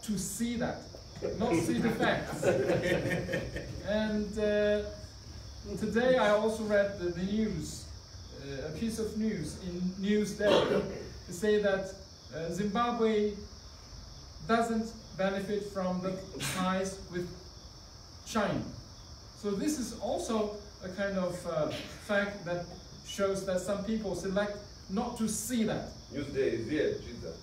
to see that, not see the facts. And today I also read the news, a piece of news in Newsday, to say that Zimbabwe doesn't benefit from the ties with China. So this is also a kind of fact that shows that some people select not to see that. Newsday is here, Jesus.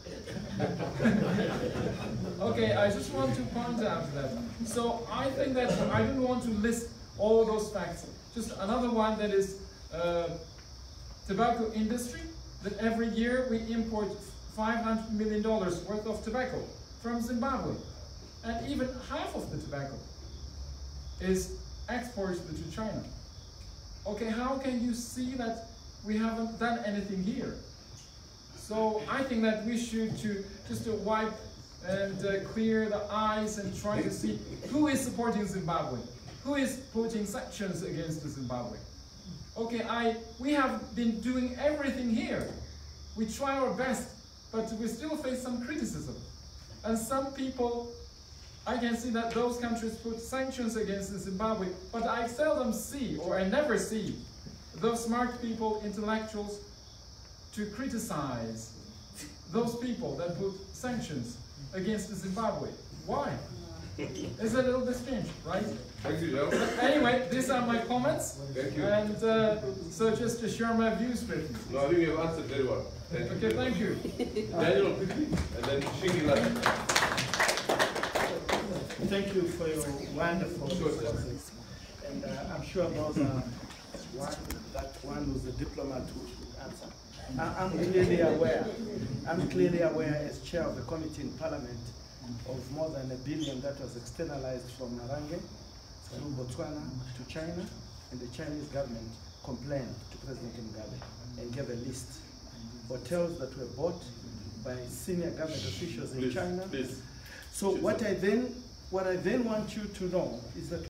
Okay, I just want to point out that. So I think that I don't want to list all those facts. Just another one, that is tobacco industry, that every year we import $500 million worth of tobacco from Zimbabwe. And even half of the tobacco is exported to China. Okay, how can you see that we haven't done anything here? So I think that we should just wipe and clear the eyes and try to see who is supporting Zimbabwe, who is putting sanctions against Zimbabwe. Okay, we have been doing everything here. We try our best, but we still face some criticism. And some people, I can see that those countries put sanctions against Zimbabwe, but I seldom see, or I never see, those smart people, intellectuals, to criticize those people that put sanctions against Zimbabwe. Why? It's a little bit strange, right? Thank you, Joe. Anyway, these are my comments. Thank you. And so just to share my views with you. No, I think you have answered very well. Thank you. Okay, thank you. Daniel, quickly, and then Shingi last. Thank you for your wonderful responses. And I'm sure those are one who's a diplomat who should answer. I'm clearly aware as chair of the committee in Parliament of more than $1 billion that was externalized from Marange through Botswana to China, and the Chinese government complained to President Mugabe and gave a list. Hotels that were bought by senior government officials in China. Please. So what I then want you to know is that